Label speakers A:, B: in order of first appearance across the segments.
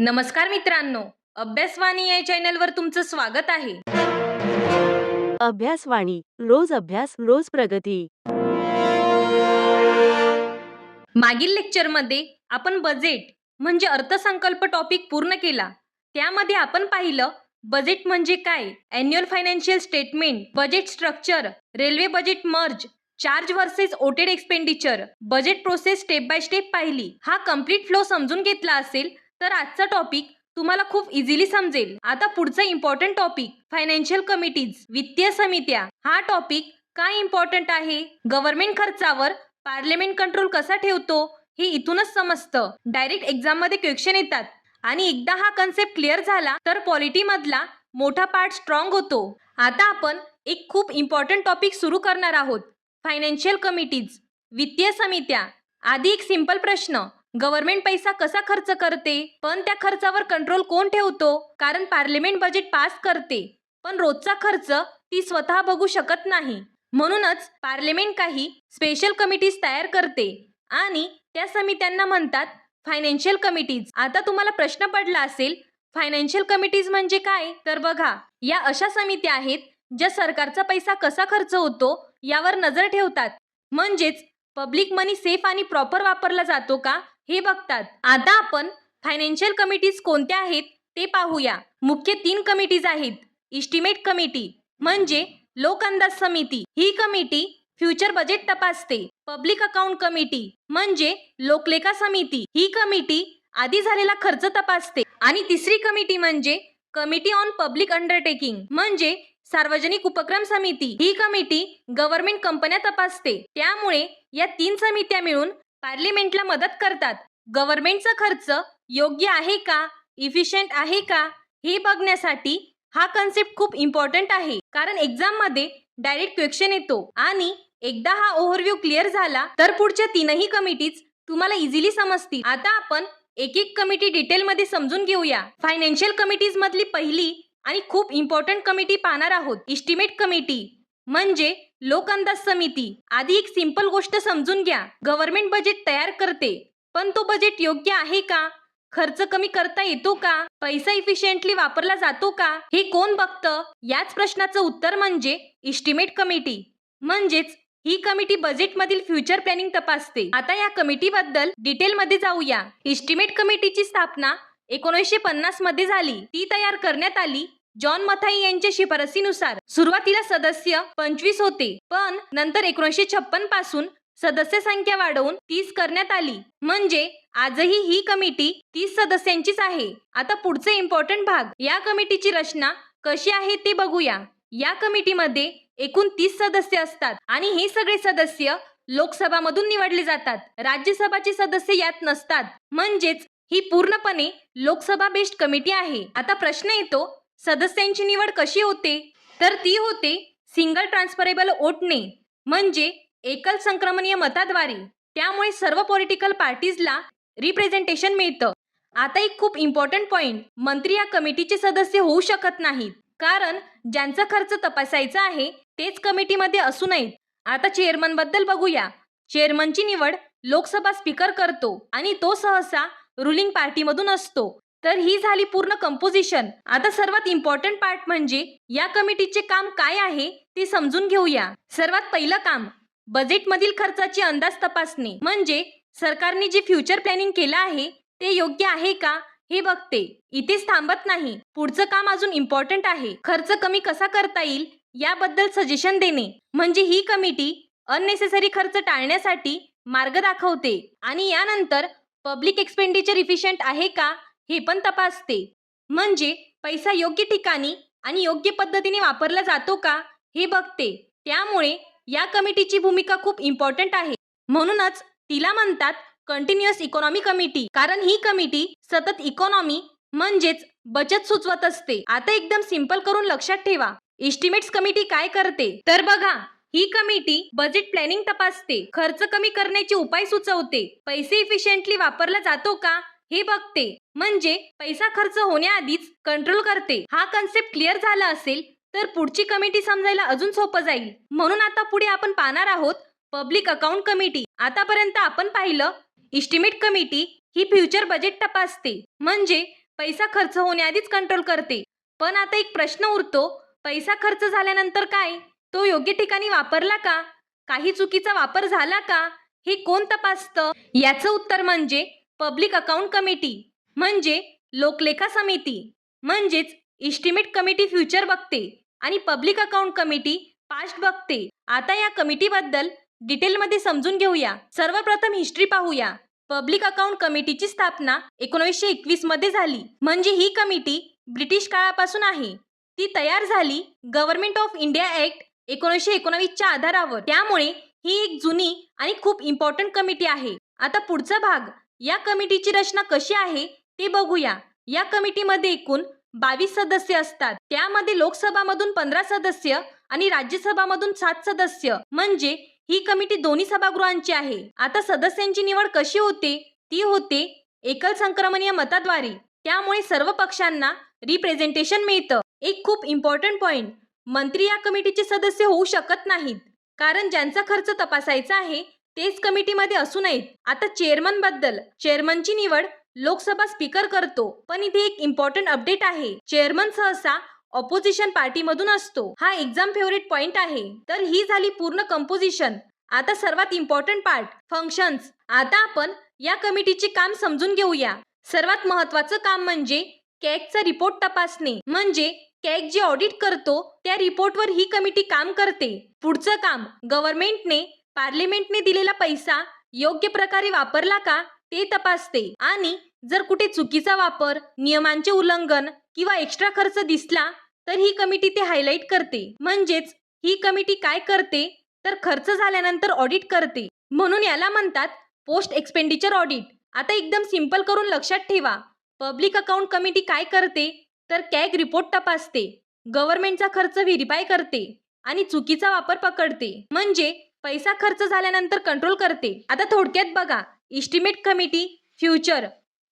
A: नमस्कार मित्रांनो, अभ्यासवाणी या चॅनलवर तुमचं स्वागत आहे.
B: अभ्यासवाणी रोज अभ्यास रोज प्रगती.
A: मागील लेक्चरमध्ये आपण बजेट म्हणजे अर्थसंकल्प टॉपिक पूर्ण केला. त्यामध्ये आपण पाहिलं बजेट म्हणजे काय, annual financial statement, budget structure, railway budget merge, charge versus ओटेड expenditure, budget process step by step पाहिली. हा कम्प्लीट फ्लो समजून घेतला असेल तर आजचा टॉपिक तुम्हाला खूप इझिली समजेल. आता पुढचा इम्पॉर्टंट टॉपिक फायनान्शियल कमिटीज, वित्तीय समित्या. हा टॉपिक काय इम्पॉर्टंट आहे? गव्हर्नमेंट खर्चावर पार्लमेंट कंट्रोल कसा ठेवतो हे इथूनच समजतं. डायरेक्ट एक्झाम मध्ये क्वेश्चन येतात आणि एकदा हा कन्सेप्ट क्लिअर झाला तर पॉलिटी मधला मोठा पार्ट स्ट्रॉंग होतो. आता आपण एक खूप इम्पॉर्टंट टॉपिक सुरू करणार आहोत, फायनान्शियल कमिटीज, वित्तीय समित्या. आधी एक सिंपल प्रश्न, गव्हर्नमेंट पैसा कसा खर्च करते, पण त्या खर्चावर कंट्रोल कोण ठेवतो? कारण पार्लमेंट बजेट पास करते पण रोजचा खर्च ती स्वतः बघू शकत नाही. म्हणूनच पार्लमेंट काही स्पेशल कमिटीज तयार करते आणि त्या समित्यांना म्हणतात फायनान्शियल कमिटीज. आता तुम्हाला प्रश्न पडला असेल फायनान्शियल कमिटीज म्हणजे काय? तर बघा, या अशा समित्या आहेत ज्या सरकारचा पैसा कसा खर्च होतो यावर नजर ठेवतात. म्हणजेच पब्लिक मनी सेफ आणि प्रॉपर वापरला जातो का हे बघतात. आता आपण फायनान्शियल कमिटीज कोणत्या आहेत ते पाहूया. मुख्य 3 कमिटीज आहेत. इस्टिमेट कमिटी म्हणजे लोक अंदाज समिती, ही कमिटी फ्युचर बजेट तपासते. पब्लिक अकाउंट कमिटी म्हणजे लोकलेखा समिती, ही कमिटी आधी झालेला खर्च तपासते. आणि तिसरी कमिटी म्हणजे कमिटी ऑन पब्लिक अंडरटेकिंग म्हणजे सार्वजनिक उपक्रम समिती, ही कमिटी गव्हर्नमेंट कंपन्या तपासते. त्यामुळे या 3 समित्या मिळून पार्लिमेंटला मदत करतात. गव्हर्नमेंटचा खर्च योग्य आहे का, इफिशियंट आहे का हे बघण्यासाठी हा कन्सेप्ट खूप इम्पॉर्टंट आहे. कारण एक्झाम मध्ये डायरेक्ट क्वेश्चन येतो आणि एकदा हा ओव्हरव्ह्यू क्लिअर झाला तर पुढच्या 3ही कमिटीज तुम्हाला इझिली समजतील. आता आपण एक एक कमिटी डिटेल मध्ये समजून घेऊया. फायनान्शियल कमिटीज मधली पहिली आणि खूप इम्पॉर्टंट कमिटी पाहणार आहोत, इस्टिमेट कमिटी म्हणजे लोक अंदाज समिती. आधी एक सिंपल गोष्ट समजून घ्या, गव्हर्नमेंट बजेट तयार करते पण तो बजेट योग्य आहे का, खर्च कमी करता येतो का, पैसा इफिशियंटली वापरला जातो का, हे कोण बघतं? याच प्रश्नाचं उत्तर म्हणजे इस्टिमेट कमिटी. म्हणजेच ही कमिटी बजेट मधील फ्युचर प्लॅनिंग तपासते. आता या कमिटी बद्दल डिटेल मध्ये जाऊया. इस्टिमेट कमिटीची स्थापना 1950 मध्ये झाली. ती तयार करण्यात आली जॉन मथाई यांच्या शिफारसीनुसार. सुरुवातीला सदस्य 25 होते पण नंतर 1956 पासून सदस्य संख्या वाढवून 30 करण्यात आली. म्हणजे आजही ही कमिटी 30 सदस्यांचीच आहे. आता पुढचे इम्पॉर्टंट भाग, या कमिटीची रचना कशी आहे ते बघूया. या कमिटीमध्ये एकूण 30 सदस्य असतात आणि हे सगळे सदस्य लोकसभामधून निवडले जातात. राज्यसभाचे सदस्य यात नसतात. म्हणजेच ही पूर्णपणे लोकसभा बेस्ड कमिटी आहे. आता प्रश्न येतो, सदस्यांची निवड कशी होते? तर ती होते सिंगल ट्रान्सफरेबल वोटने म्हणजे एकल संक्रमणीय मताद्वारे. त्यामुळे सर्व पॉलिटिकल पार्टीजला रिप्रेझेंटेशन मिळतं. आता एक खूप इम्पॉर्टंट पॉइंट, मंत्री या कमिटीचे सदस्य होऊ शकत नाहीत कारण ज्यांचा खर्च तपासायचा आहे तेच कमिटीमध्ये असू नयेत. आता चेअरमन बद्दल बघूया. चेअरमनची निवड लोकसभा स्पीकर करतो आणि तो सहसा रुलिंग पार्टीमधून असतो. तर ही झाली पूर्ण कंपोजिशन. आता सर्वात इम्पॉर्टंट पार्ट म्हणजे या कमिटीचे काम काय आहे ते समजून घेऊया. सर्वात पहिलं काम, बजेटमधील खर्चाची अंदाज तपासणे म्हणजे सरकारने जे फ्युचर प्लॅनिंग केलं आहे ते योग्य आहे का हे बघते. इथेच थांबत नाही, पुढचं काम अजून इम्पॉर्टंट आहे. खर्च कमी कसा करता येईल याबद्दल सजेशन देणे म्हणजे ही कमिटी अननेसेसरी खर्च टाळण्यासाठी मार्ग दाखवते. आणि यानंतर पब्लिक एक्सपेंडिचर इफिशियंट आहे का हे पण तपासते. म्हणजे पैसा योग्य ठिकाणी आणि योग्य पद्धतीने वापरला जातो का हे बघते. त्यामुळे या कमिटीची भूमिका खूप इम्पॉर्टंट आहे. म्हणूनच तिला म्हणतात कंटिन्युअस इकॉनॉमी कमिटी, कारण ही कमिटी सतत इकॉनॉमी म्हणजेच बचत सुचवत असते. आता एकदम सिंपल करून लक्षात ठेवा, इस्टिमेट्स कमिटी काय करते तर बघा, ही कमिटी बजेट प्लॅनिंग तपासते, खर्च कमी करण्याचे उपाय सुचवते, पैसे इफिशियंटली वापरला जातो का हे बघते, म्हणजे पैसा खर्च होण्याआधीच कंट्रोल करते. हा कन्सेप्ट क्लिअर झाला असेल तर पुढची कमिटी समजायला अजून सोपं जाईल. म्हणून आता पुढे आपण पाहणार आहोत पब्लिक अकाउंट कमिटी. आतापर्यंत आपण पाहिलं इस्टिमेट कमिटी ही फ्युचर बजेट तपासते म्हणजे पैसा खर्च होण्याआधीच कंट्रोल करते. पण आता एक प्रश्न उरतो, पैसा खर्च झाल्यानंतर काय? तो योग्य ठिकाणी वापरला का? काही चुकीचा वापर झाला का? हे कोण तपासतं? याचं उत्तर म्हणजे पब्लिक अकाउंट कमिटी, म्हणजे लोकलेखा समिती, म्हणजेच इस्टिमेट कमिटी फ्युचर बघते आणि पब्लिक अकाउंट कमिटी पास्ट बघते. आता या कमिटीबद्दल डिटेलमध्ये समजून घेऊया. सर्वप्रथम हिस्ट्री पाहूया. पब्लिक अकाउंट कमिटीची स्थापना 1921 मध्ये झाली. म्हणजे ही कमिटी ब्रिटिश काळापासून आहे. ती तयार झाली गव्हर्नमेंट ऑफ इंडिया ऍक्ट 1919च्या आधारावर. त्यामुळे ही एक जुनी आणि खूप इम्पॉर्टंट कमिटी आहे. आता पुढचा भाग, या कमिटीची रचना कशी आहे ते बघूया. या कमिटीमध्ये एकूण 22 सदस्य असतात. त्यामध्ये लोकसभामधून 15 सदस्य आणि राज्यसभामधून 7 सदस्य, म्हणजे ही कमिटी दोन्ही सभागृहांची आहे. आता सदस्यांची निवड कशी होते? ती होते एकल संक्रमणीय मताद्वारे. त्यामुळे सर्व पक्षांना रिप्रेझेंटेशन मिळतं. एक खूप इम्पॉर्टंट पॉइंट, मंत्री या कमिटीचे सदस्य होऊ शकत नाहीत, कारण ज्यांचा खर्च तपासायचा आहे तेच कमिटीमध्ये असू नयेत. आता चेअरमन बद्दल, चेअरमनची निवड लोकसभा स्पीकर करतो. पण इथे एक इम्पॉर्टंट अपडेट आहे, चेअरमन सहसा ऑपोजिशन पार्टीमधून असतो. हा एक्झाम फेवरेट पॉइंट आहे. तर ही झाली पूर्ण कंपोजिशन. आता सर्वात इम्पॉर्टंट पार्ट, फंक्शन्स. आता आपण या कमिटीचे काम समजून घेऊया. सर्वात महत्वाचं काम म्हणजे कॅगचा रिपोर्ट तपासणे, म्हणजे कॅग जे ऑडिट करतो त्या रिपोर्टवर ही कमिटी काम करते. पुढचं काम, गव्हर्नमेंटने पार्लिमेंटने दिलेला पैसा योग्य प्रकारे वापरला का ते तपासते. आणि जर कुठे चुकीचा वापर, नियमांचे उल्लंघन किंवा एक्स्ट्रा खर्च दिसला तर ही कमिटी ते हायलाइट करते. म्हणजेच ही कमिटी काय करते तर खर्च झाल्यानंतर ऑडिट करते. म्हणून याला म्हणतात पोस्ट एक्सपेंडिचर ऑडिट. आता एकदम सिंपल करून लक्षात ठेवा, पब्लिक अकाउंट कमिटी काय करते तर कॅग रिपोर्ट तपासते, गव्हर्नमेंटचा खर्च व्हेरीफाय करते आणि चुकीचा वापर पकडते. म्हणजे पैसा खर्च झाल्यानंतर कंट्रोल करते. आता थोडक्यात बघा, estimate committee future,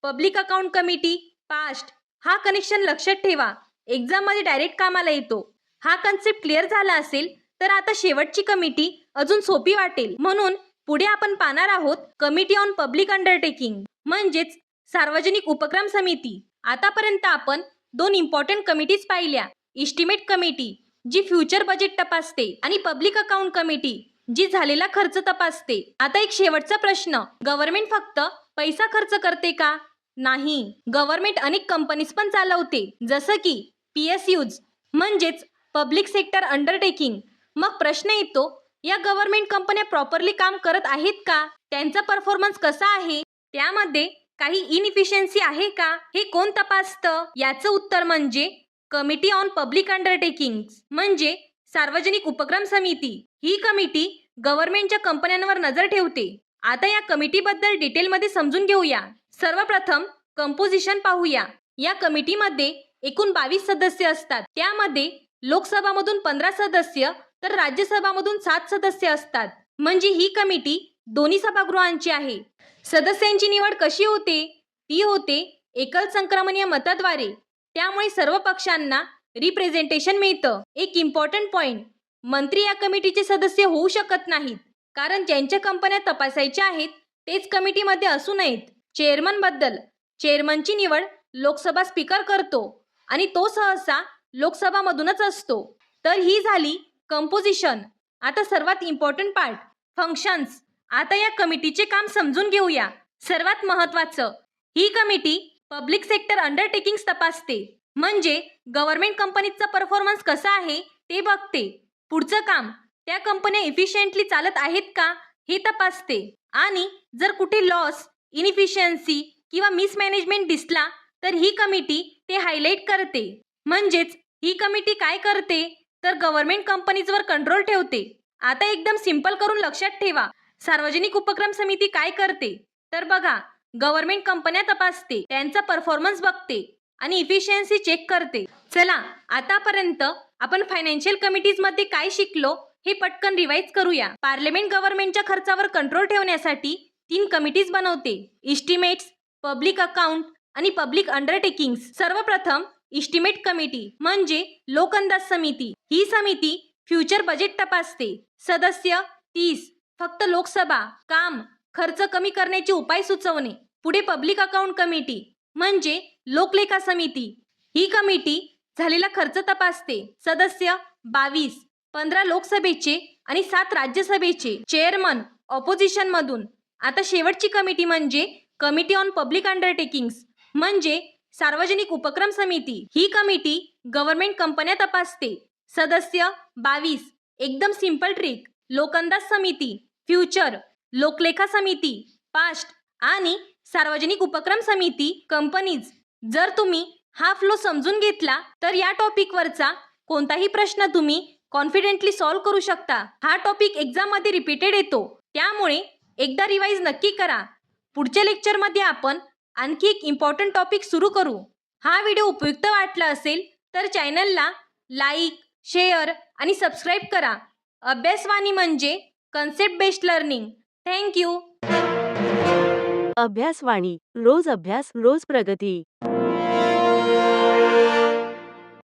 A: public account committee past. हा कनेक्शन लक्षात ठेवा, एक्झाम मध्ये डायरेक्ट कामाला येतो. हा कन्सेप्ट क्लिअर झाला असेल तर आता शेवटची कमिटी अजून सोपी वाटेल. म्हणून पुढे आपण पाहणार आहोत कमिटी ऑन पब्लिक अंडरटेकिंग, म्हणजेच सार्वजनिक उपक्रम समिती. आतापर्यंत आपण दोन इम्पॉर्टंट कमिटीज पाहिल्या, इस्टिमेट कमिटी जी फ्युचर बजेट तपासते आणि पब्लिक अकाउंट कमिटी जी झालेला खर्च तपासते. आता एक शेवटचा प्रश्न, गव्हर्नमेंट फक्त पैसा खर्च करते का? नाही, गव्हर्नमेंट अनेक कंपनीज पण चालवते, जसं की PSUs म्हणजेच पब्लिक सेक्टर अंडरटेकिंग. मग प्रश्न येतो, या गव्हर्नमेंट कंपन्या प्रॉपरली काम करत आहेत का? त्यांचा परफॉर्मन्स कसा आहे? त्यामध्ये काही इनइफिशियन्सी आहे का? हे कोण तपासतं? याचं उत्तर म्हणजे कमिटी ऑन पब्लिक अंडरटेकिंग, म्हणजे सार्वजनिक उपक्रम समिती. ही कमिटी गव्हर्नमेंटच्या कंपन्यांवर नजर ठेवते. आता या कमिटीबद्दल डिटेलमध्ये समजून घेऊया. सर्वप्रथम कंपोजिशन पाहूया. या कमिटीमध्ये एकूण 22 सदस्य असतात. त्यामध्ये लोकसभामधून 15 सदस्य तर राज्यसभामधून 7 सदस्य असतात. म्हणजे ही कमिटी दोन्ही सभागृहांची आहे. सदस्यांची निवड कशी होते? ती होते एकल संक्रमणीय मताद्वारे. त्यामुळे सर्व पक्षांना रिप्रेझेंटेशन मिळतं. एक इम्पॉर्टंट पॉइंट, मंत्री या कमिटीचे सदस्य होऊ शकत नाहीत, कारण ज्यांच्या कंपन्या तपासायच्या आहेत तेच कमिटीमध्ये असू नयेत. चेअरमन बद्दल, चेअरमनची निवड लोकसभा स्पीकर करतो आणि तो सहसा लोकसभामधूनच असतो. तर ही झाली कंपोजिशन. आता सर्वात इम्पॉर्टंट पार्ट, फंक्शन्स. आता या कमिटीचे काम समजून घेऊया. सर्वात महत्वाचं, ही कमिटी पब्लिक सेक्टर अंडरटेकिंग्स तपासते, म्हणजे गव्हर्नमेंट कंपनीचा परफॉर्मन्स कसा आहे ते बघते. पुढचं काम, त्या कंपन्या इफिशियंटली चालत आहेत का हे तपासते. आणि जर कुठे लॉस, इनइफिशियन्सी किंवा मिसमॅनेजमेंट दिसला तर ही कमिटी ते हायलाइट करते. म्हणजेच ही कमिटी काय करते तर गव्हर्नमेंट कंपनीजवर कंट्रोल ठेवते. आता एकदम सिंपल करून लक्षात ठेवा, सार्वजनिक उपक्रम समिती काय करते तर बघा, गव्हर्नमेंट कंपन्या तपासते, त्यांचा परफॉर्मन्स बघते आणि इफिशियन्सी चेक करते. चला, आतापर्यंत आपण फायनान्शियल कमिटीज मध्ये काय शिकलो हे पटकन रिवाइज करूया. पार्लमेंट गव्हर्नमेंटच्या खर्चावर कंट्रोल ठेवण्यासाठी 3 कमिटीज बनवते, इस्टिमेट्स, पब्लिक अकाउंट आणि पब्लिक अंडरटेकिंग्स. सर्वप्रथम इस्टिमेट कमिटी म्हणजे लोक अंदाज समिती. ही समिती फ्युचर बजेट तपासते. सदस्य 30. फक्त लोकसभा काम, खर्च कमी करण्याचे उपाय सुचवणे. पुढे पब्लिक अकाउंट कमिटी म्हणजे लोकलेखा समिती ही कमिटी झालेला खर्च तपासते. सदस्य 22, 15 लोकसभेचे आणि 7 राज्यसभेचे. चेअरमन ऑपोजिशन मधून. आता शेवटची कमिटी म्हणजे कमिटी ऑन पब्लिक अंडरटेकिंग्स म्हणजे सार्वजनिक उपक्रम समिती. ही कमिटी गव्हर्नमेंट कंपन्या तपासते. सदस्य 22. एकदम सिंपल ट्रिक. लोकअंदाज समिती, फ्युचर, लोकलेखा समिती, पास्ट आणि सार्वजनिक उपक्रम समिती, कंपनीज. जर तुम्ही हा फ्लो समजून घेतला तर या टॉपिकवरचा कोणताही प्रश्न तुम्ही कॉन्फिडेंटली सॉल्व्ह करू शकता. हा टॉपिक एक्झाममध्ये रिपीटेड येतो, त्यामुळे एकदा रिवाइज नक्की करा. पुढच्या लेक्चरमध्ये आपण आणखी एक इम्पॉर्टंट टॉपिक सुरू करू. हा व्हिडिओ उपयुक्त वाटला असेल तर चॅनलला लाईक, शेअर आणि सबस्क्राईब करा. अभ्यासवाणी म्हणजे कन्सेप्ट बेस्ड लर्निंग. थँक्यू.
B: अभ्यासवाणी रोज अभ्यास रोज प्रगती.